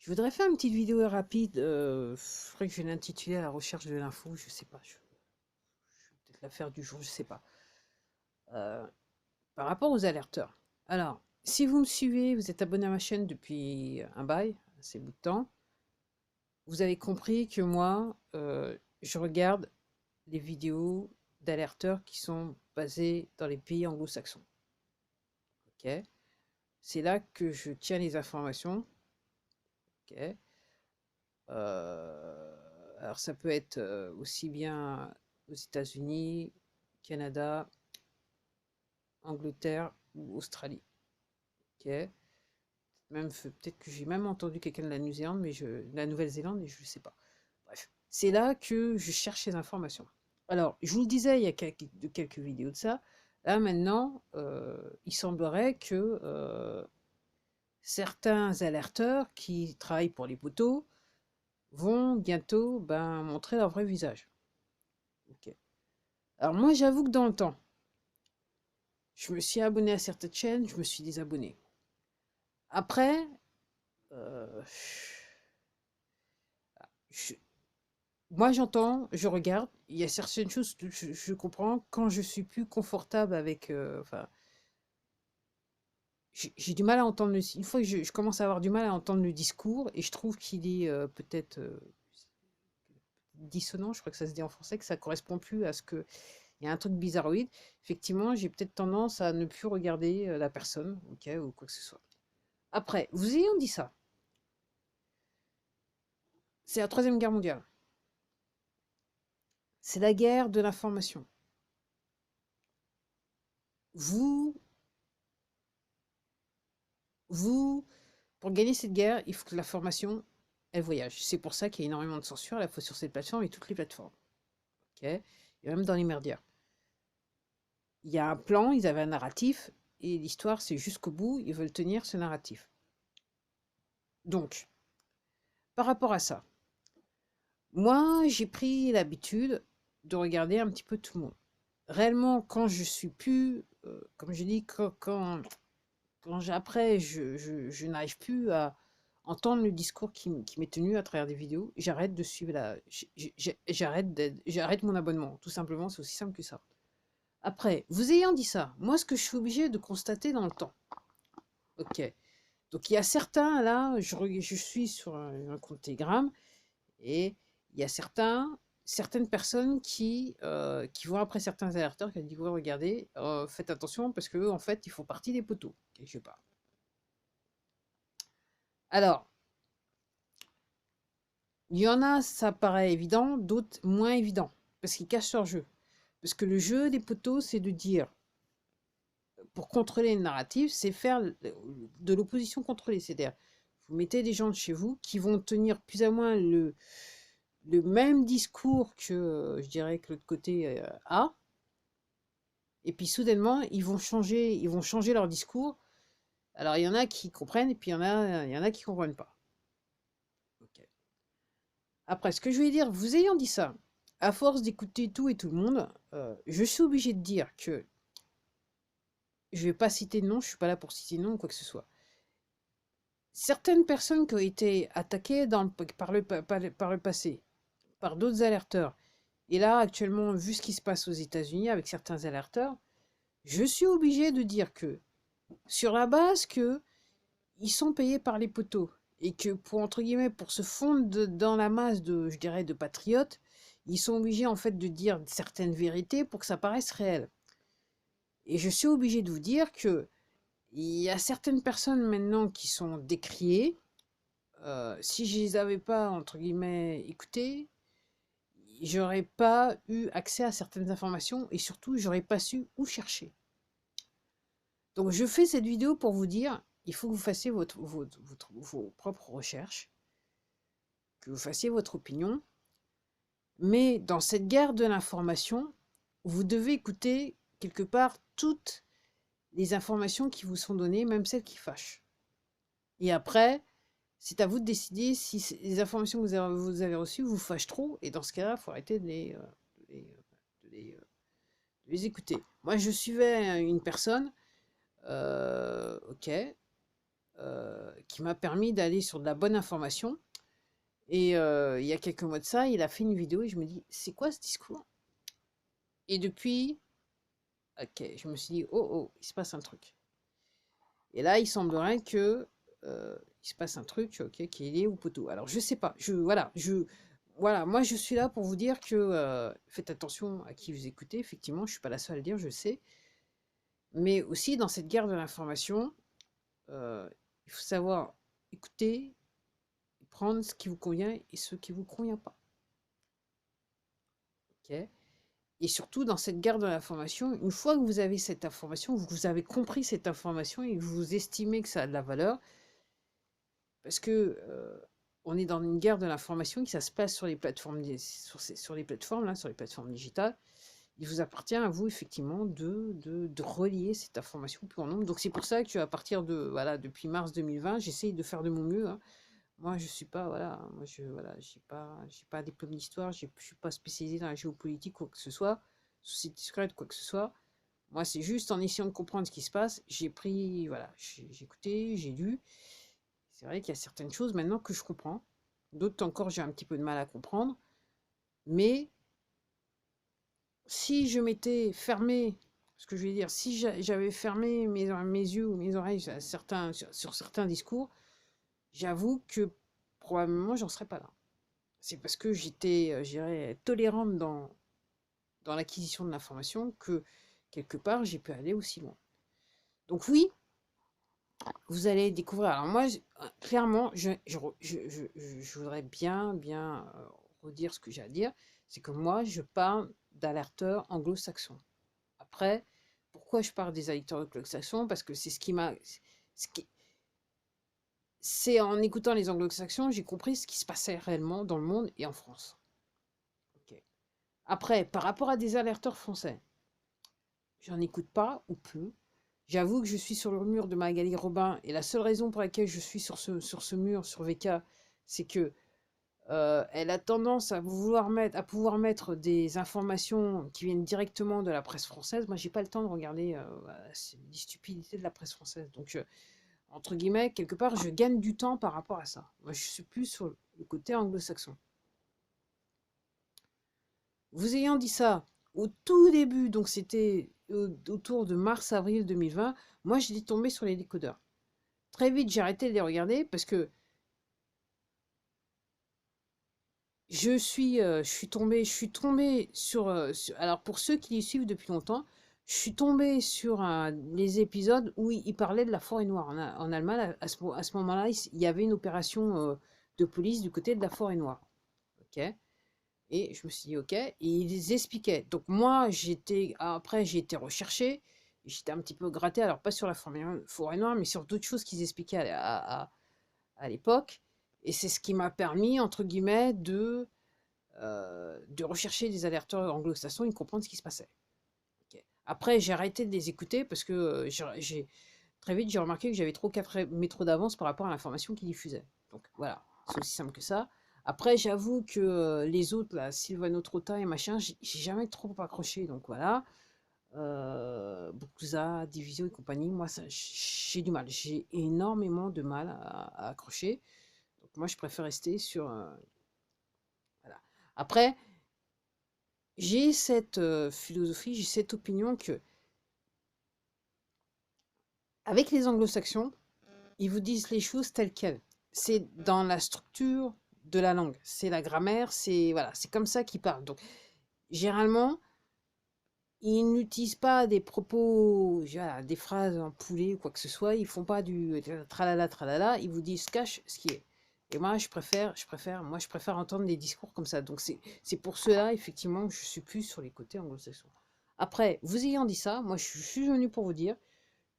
Je voudrais faire une petite vidéo rapide. Je crois que je vais l'intituler à la recherche de l'info. Je sais pas. Je vais peut-être la faire du jour. Je sais pas. Euh, Par rapport aux alerteurs. Alors, si vous me suivez, vous êtes abonné à ma chaîne depuis un bail, assez bout de temps, vous avez compris que moi, je regarde les vidéos d'alerteurs qui sont basées dans les pays anglo-saxons. Ok. C'est là que je tiens les informations. Ok. Alors ça peut être aussi bien aux États-Unis, Canada, Angleterre ou Australie. Ok. Même peut-être que j'ai même entendu quelqu'un de la Nouvelle-Zélande, la Nouvelle-Zélande, mais je ne sais pas. Bref, c'est là que je cherche ces informations. Alors, je vous le disais il y a quelques vidéos de ça. Là maintenant, il semblerait que certains alerteurs qui travaillent pour les poteaux vont bientôt montrer leur vrai visage. Ok. Alors moi, j'avoue que dans le temps, je me suis abonné à certaines chaînes, je me suis désabonné. Après, euh, je- moi j'entends, je regarde, il y a certaines choses que je comprends quand je suis plus confortable avec... enfin, j'ai du mal à entendre une fois que je commence à avoir du mal à entendre le discours et je trouve qu'il est peut-être dissonant, je crois que ça se dit en français, que ça correspond plus à ce que... Il y a un truc bizarroïde. Effectivement, j'ai peut-être tendance à ne plus regarder la personne, ok, ou quoi que ce soit. Après, vous ayant dit ça, c'est la Troisième Guerre mondiale. C'est la guerre de l'information. Vous, vous, pour gagner cette guerre, il faut que l'information, elle voyage. C'est pour ça qu'il y a énormément de censure à la fois sur cette plateforme et toutes les plateformes. Ok, et même dans les merdières. Il y a un plan, ils avaient un narratif, et l'histoire, c'est jusqu'au bout, ils veulent tenir ce narratif. Donc, par rapport à ça, moi, j'ai pris l'habitude de regarder un petit peu tout le monde. Réellement, quand je suis plus, comme je dis, après, je n'arrive plus à entendre le discours qui m'est tenu à travers des vidéos, j'arrête de suivre j'arrête mon abonnement. Tout simplement, c'est aussi simple que ça. Après, vous ayant dit ça, moi, ce que je suis obligé de constater dans le temps, ok. Donc, il y a certains, là, je suis sur un compte Telegram, et il y a certaines personnes qui vont après certains alerteurs qui disent, ouais, regardez, faites attention parce que eux, en fait, ils font partie des poteaux, quelque part. Alors, il y en a, ça paraît évident, d'autres moins évident, parce qu'ils cachent leur jeu. Parce que le jeu des poteaux, c'est de dire, pour contrôler le narratif, c'est faire de l'opposition contrôlée. C'est-à-dire, vous mettez des gens de chez vous qui vont tenir plus ou moins le même discours que, je dirais, que l'autre côté a, et puis soudainement, ils vont changer leur discours. Alors, il y en a qui comprennent, et puis il y en a qui comprennent pas. Ok. Après, ce que je voulais dire, vous ayant dit ça, à force d'écouter tout et tout le monde, je suis obligé de dire que je vais pas citer de nom, je suis pas là pour citer de nom ou quoi que ce soit. Certaines personnes qui ont été attaquées par le passé, par d'autres alerteurs, et là, actuellement, vu ce qui se passe aux États-Unis avec certains alerteurs, je suis obligé de dire que, sur la base que ils sont payés par les poteaux, et que pour, entre guillemets, pour se fondre dans la masse de, je dirais, de patriotes, ils sont obligés en fait de dire certaines vérités pour que ça paraisse réel. Et je suis obligé de vous dire que il y a certaines personnes maintenant qui sont décriées. Si je les avais pas, entre guillemets, écoutées, j'aurais pas eu accès à certaines informations et surtout, j'aurais pas su où chercher. Donc, je fais cette vidéo pour vous dire, il faut que vous fassiez vos propres recherches, que vous fassiez votre opinion, mais dans cette guerre de l'information, vous devez écouter quelque part toutes les informations qui vous sont données, même celles qui fâchent. Et après, c'est à vous de décider si les informations que vous avez reçues vous fâchent trop, et dans ce cas-là, il faut arrêter de les, de les, de les écouter. Moi, je suivais une personne, ok, qui m'a permis d'aller sur de la bonne information. Et il y a quelques mois de ça, il a fait une vidéo et je me dis, c'est quoi ce discours? Et depuis, ok, je me suis dit, oh oh, il se passe un truc. Et là, il semblerait que il se passe un truc, ok, qui est lié au poteau. Alors, je sais pas, voilà, moi, je suis là pour vous dire que faites attention à qui vous écoutez. Effectivement, je suis pas la seule à le dire, je sais. Mais aussi, dans cette guerre de l'information, il faut savoir écouter, prendre ce qui vous convient et ce qui vous convient pas. Ok. Et surtout, dans cette guerre de l'information, une fois que vous avez cette information, vous avez compris cette information et que vous estimez que ça a de la valeur, parce que on est dans une guerre de l'information qui ça se passe sur les plateformes, sur les plateformes, là, sur les plateformes digitales. Il vous appartient à vous, effectivement, de relier cette information au plus grand nombre. Donc, c'est pour ça que à partir de, voilà, depuis mars 2020, j'essaye de faire de mon mieux, hein. Moi, je suis pas, voilà, moi, voilà, j'ai pas un diplôme d'histoire, je suis pas spécialisé dans la géopolitique, quoi que ce soit, société discrète, quoi que ce soit. Moi, c'est juste en essayant de comprendre ce qui se passe, j'ai pris, voilà, j'ai écouté, j'ai lu. C'est vrai qu'il y a certaines choses maintenant que je comprends, d'autres encore j'ai un petit peu de mal à comprendre, mais si je m'étais fermé, ce que je veux dire, si j'avais fermé mes yeux ou mes oreilles sur certains discours, j'avoue que probablement j'en serais pas là. C'est parce que j'étais, je dirais, tolérante dans l'acquisition de l'information que quelque part j'ai pu aller aussi loin. Donc oui, vous allez découvrir. Alors moi, clairement, je voudrais bien redire ce que j'ai à dire. C'est que moi, je parle d'alerteurs anglo-saxons. Après, pourquoi je parle des alerteurs anglo-saxons? Parce que c'est ce qui m'a... ce qui- C'est en écoutant les anglo-saxons, j'ai compris ce qui se passait réellement dans le monde et en France. Ok. Après, par rapport à des alerteurs français, j'en écoute pas ou peu. J'avoue que je suis sur le mur de Magali Robin et la seule raison pour laquelle je suis sur ce mur, sur VK, c'est que elle a tendance à pouvoir mettre des informations qui viennent directement de la presse française. Moi, j'ai pas le temps de regarder des stupidités de la presse française. Donc, entre guillemets, quelque part, je gagne du temps par rapport à ça. Moi, je suis plus sur le côté anglo-saxon. Vous ayant dit ça, au tout début, donc c'était autour de mars-avril 2020, moi, j'étais tombée sur les décodeurs. Très vite, j'ai arrêté de les regarder parce que je suis tombée alors pour ceux qui les suivent depuis longtemps, je suis tombée sur les épisodes où il parlait de la forêt noire. En Allemagne, à ce moment-là, il y avait une opération de police du côté de la forêt noire. Ok. Et je me suis dit, ok, et ils expliquaient. Donc moi, après, j'ai été recherché, j'étais un petit peu gratté, alors pas sur la forêt noire, mais sur d'autres choses qu'ils expliquaient à l'époque. Et c'est ce qui m'a permis, entre guillemets, de rechercher des alerteurs anglo-saxons et de comprendre ce qui se passait. Ok. Après, j'ai arrêté de les écouter parce que très vite, j'ai remarqué que j'avais trop 4 métros d'avance par rapport à l'information qu'ils diffusaient. Donc voilà, c'est aussi simple que ça. Après, j'avoue que les autres, là, Silvano Trotta et machin, j'ai jamais trop accroché. Donc voilà. Bouza, Division et compagnie, moi, j'ai du mal. J'ai énormément de mal à accrocher. Donc moi, je préfère rester sur... voilà. Après, j'ai cette philosophie, j'ai cette opinion que avec les anglo-saxons, ils vous disent les choses telles quelles. C'est dans la structure de la langue, c'est la grammaire, c'est voilà, c'est comme ça qu'ils parlent. Donc généralement, ils n'utilisent pas des propos, voilà, des phrases en poulet ou quoi que ce soit. Ils font pas du tralala tralala. Ils vous disent cache ce qui est. Et moi, je préfère entendre des discours comme ça. Donc c'est pour cela effectivement que je suis plus sur les côtés anglo-saxons. Après, vous ayant dit ça, moi je suis venu pour vous dire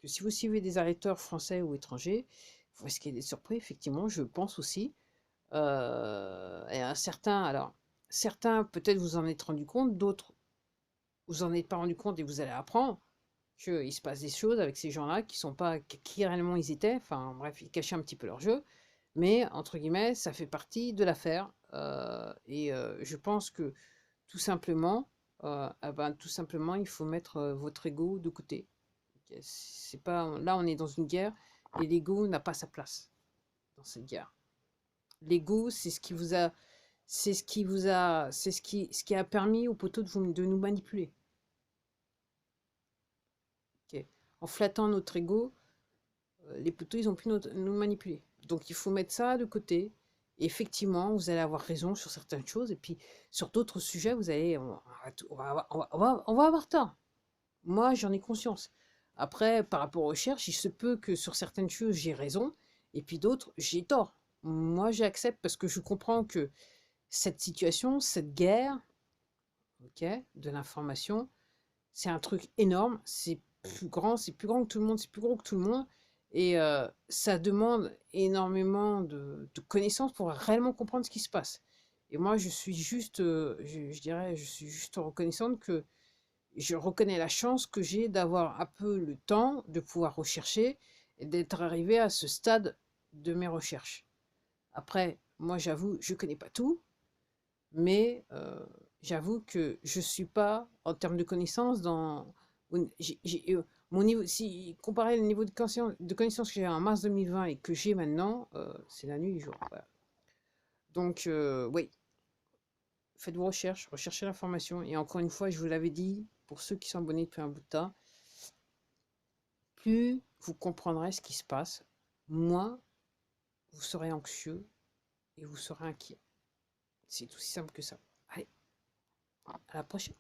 que si vous suivez des arrêteurs français ou étrangers, vous risquez d'être surpris. Effectivement, je pense aussi. Et un certain, alors certains peut-être vous en êtes rendu compte, d'autres vous en êtes pas rendu compte et vous allez apprendre qu'il se passe des choses avec ces gens-là qui sont pas qui réellement ils étaient. Enfin bref, ils cachaient un petit peu leur jeu. Mais entre guillemets, ça fait partie de l'affaire. Je pense que tout simplement, tout simplement, il faut mettre votre ego de côté. C'est pas, là, on est dans une guerre Et l'ego n'a pas sa place dans cette guerre. L'ego, c'est ce qui vous a, c'est ce qui a permis aux poteaux de nous manipuler. Ok. En flattant notre ego, les poteaux, ils ont pu nous manipuler. Donc, il faut mettre ça de côté. Et effectivement, vous allez avoir raison sur certaines choses. Et puis, sur d'autres sujets, on va avoir tort. Moi, j'en ai conscience. Après, par rapport aux recherches, il se peut que sur certaines choses, j'ai raison. Et puis d'autres, j'ai tort. Moi, j'accepte parce que je comprends que cette situation, cette guerre, ok, de l'information, c'est un truc énorme, c'est plus grand que tout le monde, c'est plus gros que tout le monde, et ça demande énormément de connaissances pour réellement comprendre ce qui se passe. Et moi, je suis juste, je dirais, je suis juste reconnaissante que je reconnais la chance que j'ai d'avoir un peu le temps de pouvoir rechercher et d'être arrivé à ce stade de mes recherches. Après, moi, j'avoue, je connais pas tout, mais j'avoue que je suis pas, en termes de connaissances, dans... mon niveau, si comparer le niveau de connaissances que j'ai en mars 2020 et que j'ai maintenant, c'est la nuit et le jour. Voilà. Donc, oui, faites vos recherches, recherchez l'information. Et encore une fois, je vous l'avais dit, pour ceux qui sont abonnés depuis un bout de temps, plus vous comprendrez ce qui se passe, moins vous serez anxieux et vous serez inquiet. C'est aussi simple que ça. Allez, à la prochaine.